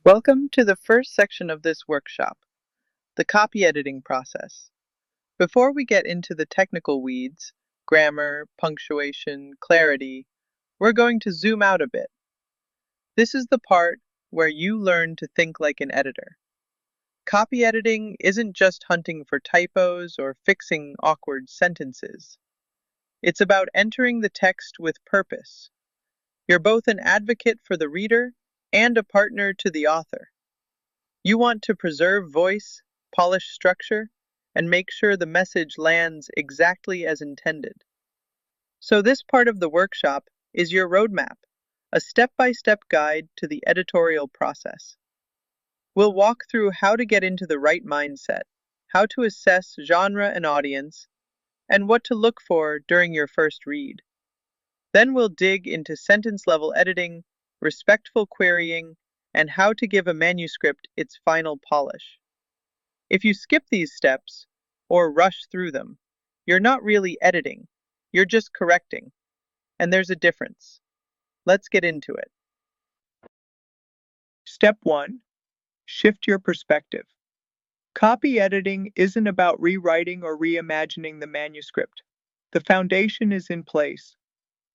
Welcome to the first section of this workshop, the copy editing process. Before we get into the technical weeds, grammar, punctuation, clarity, we're going to zoom out a bit. This is the part where you learn to think like an editor. Copy editing isn't just hunting for typos or fixing awkward sentences. It's about entering the text with purpose. You're both an advocate for the reader and a partner to the author. You want to preserve voice, polish structure, and make sure the message lands exactly as intended. So this part of the workshop is your roadmap, a step-by-step guide to the editorial process. We'll walk through how to get into the right mindset, how to assess genre and audience, and what to look for during your first read. Then we'll dig into sentence-level editing, respectful querying, and how to give a manuscript its final polish. If you skip these steps, or rush through them, you're not really editing, you're just correcting, and there's a difference. Let's get into it. Step 1. Shift your perspective. Copy editing isn't about rewriting or reimagining the manuscript. The foundation is in place.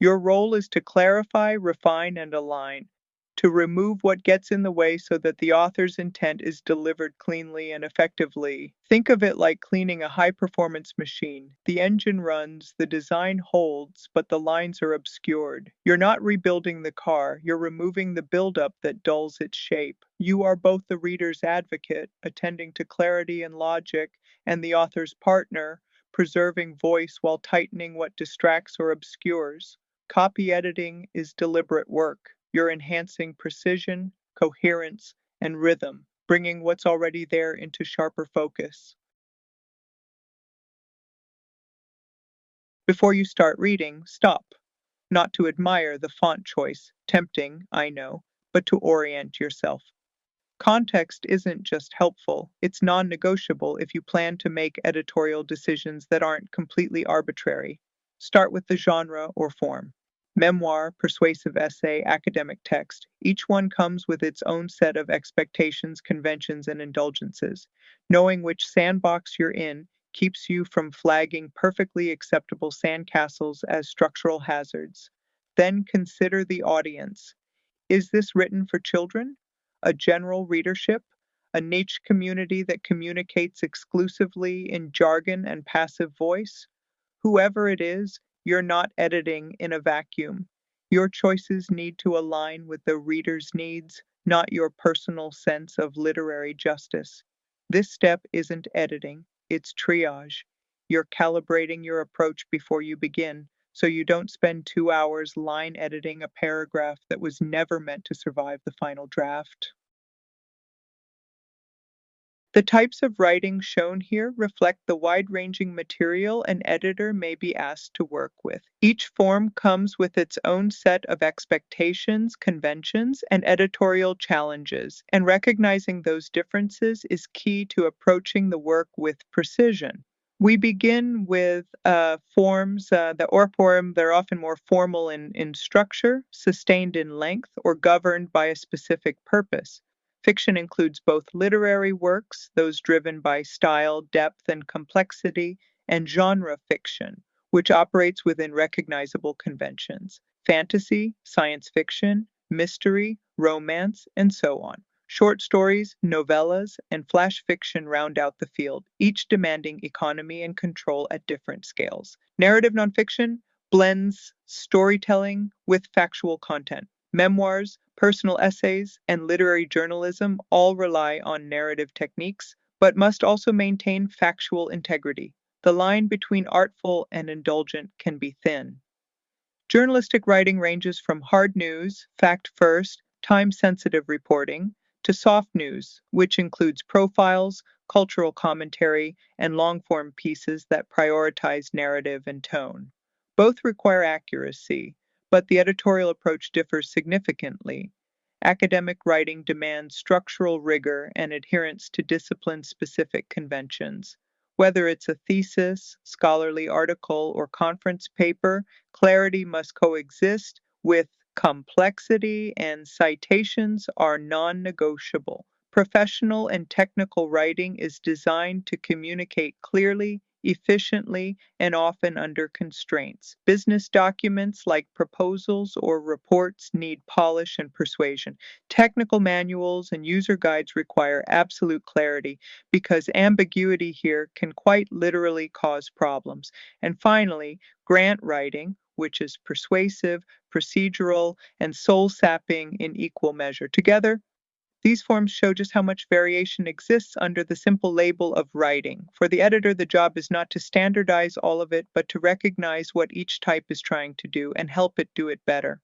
Your role is to clarify, refine, and align, to remove what gets in the way so that the author's intent is delivered cleanly and effectively. Think of it like cleaning a high-performance machine. The engine runs, the design holds, but the lines are obscured. You're not rebuilding the car, you're removing the buildup that dulls its shape. You are both the reader's advocate, attending to clarity and logic, and the author's partner, preserving voice while tightening what distracts or obscures. Copy editing is deliberate work. You're enhancing precision, coherence, and rhythm, bringing what's already there into sharper focus. Before you start reading, stop. Not to admire the font choice, tempting, I know, but to orient yourself. Context isn't just helpful, it's non-negotiable if you plan to make editorial decisions that aren't completely arbitrary. Start with the genre or form. Memoir, persuasive essay, academic text. Each one comes with its own set of expectations, conventions, and indulgences. Knowing which sandbox you're in keeps you from flagging perfectly acceptable sandcastles as structural hazards. Then consider the audience. Is this written for children? A general readership? A niche community that communicates exclusively in jargon and passive voice? Whoever it is, you're not editing in a vacuum. Your choices need to align with the reader's needs, not your personal sense of literary justice. This step isn't editing, it's triage. You're calibrating your approach before you begin, so you don't spend 2 hours line editing a paragraph that was never meant to survive the final draft. The types of writing shown here reflect the wide-ranging material an editor may be asked to work with. Each form comes with its own set of expectations, conventions, and editorial challenges, and recognizing those differences is key to approaching the work with precision. We begin with forms, the or form, they're often more formal in structure, sustained in length, or governed by a specific purpose. Fiction includes both literary works, those driven by style, depth, and complexity, and genre fiction, which operates within recognizable conventions. Fantasy, science fiction, mystery, romance, and so on. Short stories, novellas, and flash fiction round out the field, each demanding economy and control at different scales. Narrative nonfiction blends storytelling with factual content. Memoirs, personal essays, and literary journalism all rely on narrative techniques, but must also maintain factual integrity. The line between artful and indulgent can be thin. Journalistic writing ranges from hard news, fact first, time sensitive reporting, to soft news, which includes profiles, cultural commentary, and long form pieces that prioritize narrative and tone. Both require accuracy, but the editorial approach differs significantly. Academic writing demands structural rigor and adherence to discipline specific conventions. Whether it's a thesis, scholarly article, or conference paper, clarity must coexist with Complexity and citations are non-negotiable. Professional and technical writing is designed to communicate clearly, efficiently, and often under constraints. Business documents like proposals or reports need polish and persuasion. Technical manuals and user guides require absolute clarity because ambiguity here can quite literally cause problems. And finally, grant writing, which is persuasive, procedural, and soul-sapping in equal measure. Together, these forms show just how much variation exists under the simple label of writing. For the editor, the job is not to standardize all of it, but to recognize what each type is trying to do and help it do it better.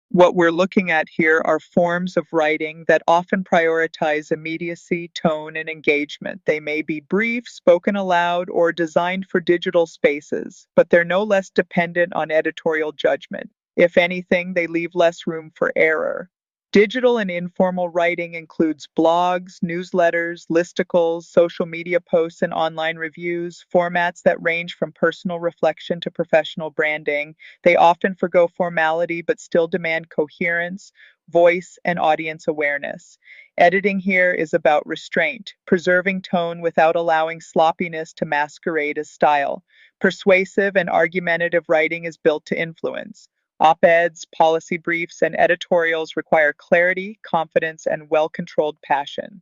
What we're looking at here are forms of writing that often prioritize immediacy, tone, and engagement. They may be brief, spoken aloud, or designed for digital spaces, but they're no less dependent on editorial judgment. If anything, they leave less room for error. Digital and informal writing includes blogs, newsletters, listicles, social media posts, and online reviews, formats that range from personal reflection to professional branding. They often forgo formality but still demand coherence, voice, and audience awareness. Editing here is about restraint, preserving tone without allowing sloppiness to masquerade as style. Persuasive and argumentative writing is built to influence. Op-eds, policy briefs, and editorials require clarity, confidence, and well-controlled passion.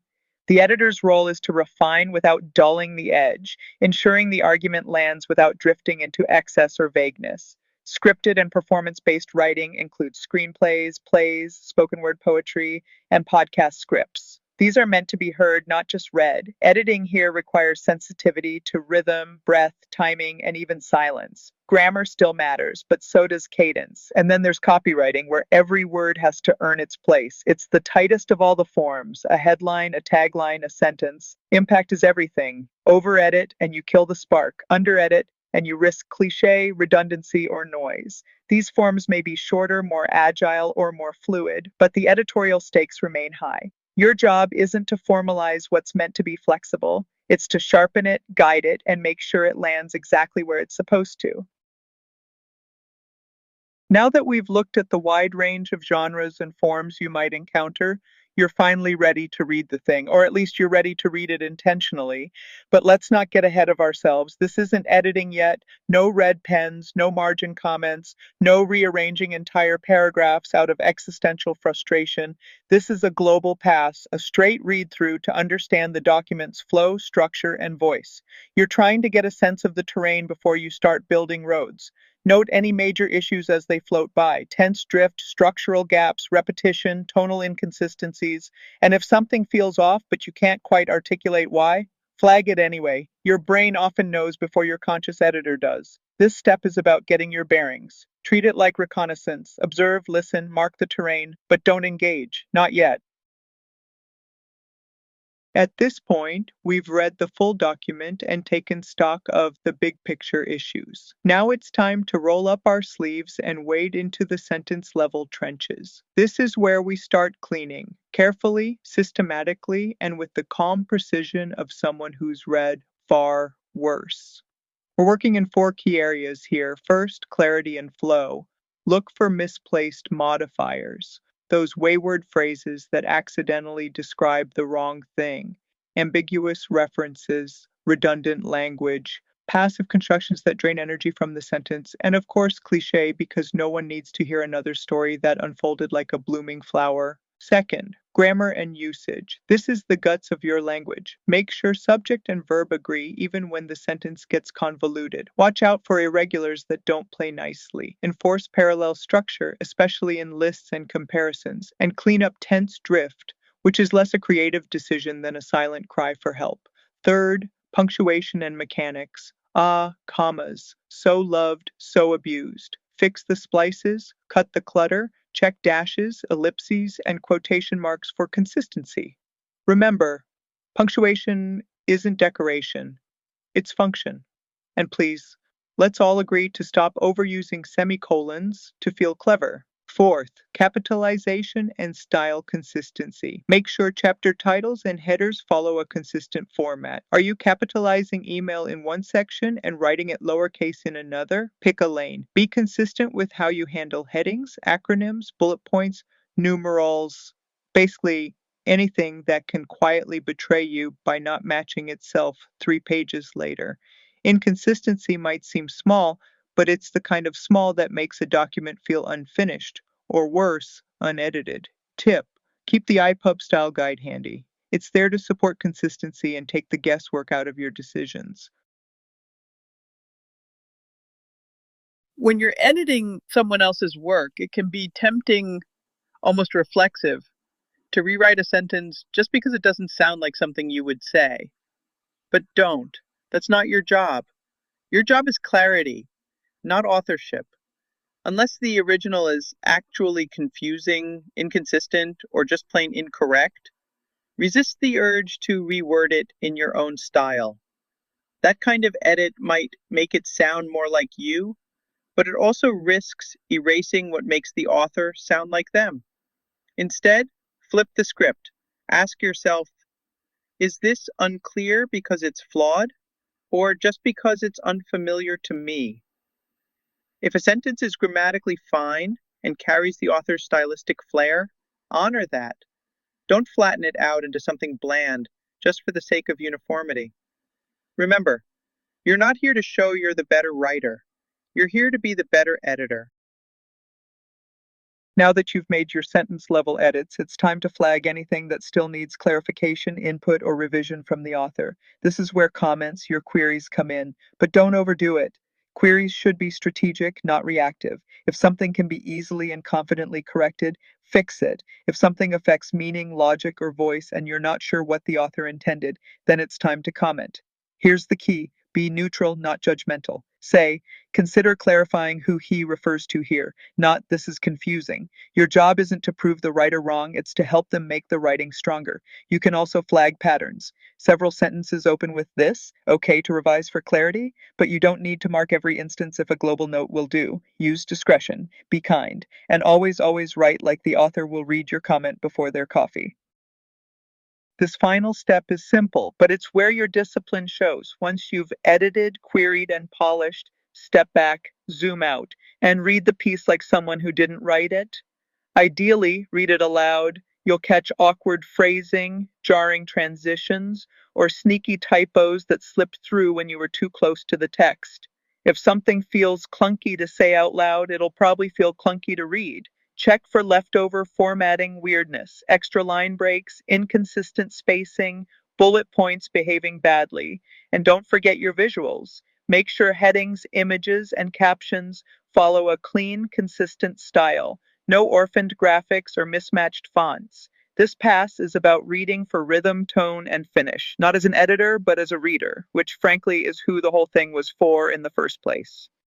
The editor's role is to refine without dulling the edge, ensuring the argument lands without drifting into excess or vagueness. Scripted and performance-based writing includes screenplays, plays, spoken word poetry, and podcast scripts. These are meant to be heard, not just read. Editing here requires sensitivity to rhythm, breath, timing, and even silence. Grammar still matters, but so does cadence. And then there's copywriting, where every word has to earn its place. It's the tightest of all the forms: a headline, a tagline, a sentence. Impact is everything. Over edit, and you kill the spark. Under edit, and you risk cliche, redundancy, or noise. These forms may be shorter, more agile, or more fluid, but the editorial stakes remain high. Your job isn't to formalize what's meant to be flexible. It's to sharpen it, guide it, and make sure it lands exactly where it's supposed to. Now that we've looked at the wide range of genres and forms you might encounter, you're finally ready to read the thing, or at least you're ready to read it intentionally. But let's not get ahead of ourselves. This isn't editing yet. No red pens, no margin comments, no rearranging entire paragraphs out of existential frustration. This is a global pass, a straight read through to understand the document's flow, structure, and voice. You're trying to get a sense of the terrain before you start building roads. Note any major issues as they float by: tense drift, structural gaps, repetition, tonal inconsistencies, and if something feels off but you can't quite articulate why, flag it anyway. Your brain often knows before your conscious editor does. This step is about getting your bearings. Treat it like reconnaissance. Observe, listen, mark the terrain, but don't engage. Not yet. At this point, we've read the full document and taken stock of the big picture issues. Now it's time to roll up our sleeves and wade into the sentence level trenches. This is where we start cleaning, carefully, systematically, and with the calm precision of someone who's read far worse. We're working in 4 key areas here. First, clarity and flow. Look for misplaced modifiers, those wayward phrases that accidentally describe the wrong thing, ambiguous references, redundant language, passive constructions that drain energy from the sentence, and of course, cliché, because no one needs to hear another story that unfolded like a blooming flower. Second, grammar and usage. This is the guts of your language. Make sure subject and verb agree even when the sentence gets convoluted. Watch out for irregulars that don't play nicely. Enforce parallel structure, especially in lists and comparisons. And clean up tense drift, which is less a creative decision than a silent cry for help. Third, punctuation and mechanics. Commas. So loved, so abused. Fix the splices, cut the clutter, check dashes, ellipses, and quotation marks for consistency. Remember, punctuation isn't decoration, it's function. And please, let's all agree to stop overusing semicolons to feel clever. Fourth, capitalization and style consistency. Make sure chapter titles and headers follow a consistent format. Are you capitalizing email in one section and writing it lowercase in another? Pick a lane. Be consistent with how you handle headings, acronyms, bullet points, numerals, basically anything that can quietly betray you by not matching itself 3 pages later. Inconsistency might seem small, but it's the kind of small that makes a document feel unfinished, or worse, unedited. Tip: keep the iPub style guide handy. It's there to support consistency and take the guesswork out of your decisions. When you're editing someone else's work, it can be tempting, almost reflexive, to rewrite a sentence just because it doesn't sound like something you would say. But don't. That's not your job. Your job is clarity, not authorship. Unless the original is actually confusing, inconsistent, or just plain incorrect, resist the urge to reword it in your own style. That kind of edit might make it sound more like you, but it also risks erasing what makes the author sound like them. Instead, flip the script. Ask yourself, is this unclear because it's flawed, or just because it's unfamiliar to me? If a sentence is grammatically fine and carries the author's stylistic flair, honor that. Don't flatten it out into something bland just for the sake of uniformity. Remember, you're not here to show you're the better writer. You're here to be the better editor. Now that you've made your sentence level edits, it's time to flag anything that still needs clarification, input, or revision from the author. This is where comments, your queries come in, but don't overdo it. Queries should be strategic, not reactive. If something can be easily and confidently corrected, fix it. If something affects meaning, logic, or voice, and you're not sure what the author intended, then it's time to comment. Here's the key: be neutral, not judgmental. Say, consider clarifying who he refers to here, not this is confusing. Your job isn't to prove the writer wrong, it's to help them make the writing stronger. You can also flag patterns. Several sentences open with this, okay to revise for clarity, but you don't need to mark every instance if a global note will do. Use discretion, be kind, and always write like the author will read your comment before their coffee. This final step is simple, but it's where your discipline shows. Once you've edited, queried, and polished, step back, zoom out, and read the piece like someone who didn't write it. Ideally, read it aloud. You'll catch awkward phrasing, jarring transitions, or sneaky typos that slipped through when you were too close to the text. If something feels clunky to say out loud, it'll probably feel clunky to read. Check for leftover formatting weirdness, extra line breaks, inconsistent spacing, bullet points behaving badly. And don't forget your visuals. Make sure headings, images, and captions follow a clean, consistent style. No orphaned graphics or mismatched fonts. This pass is about reading for rhythm, tone, and finish, not as an editor, but as a reader, which frankly is who the whole thing was for in the first place.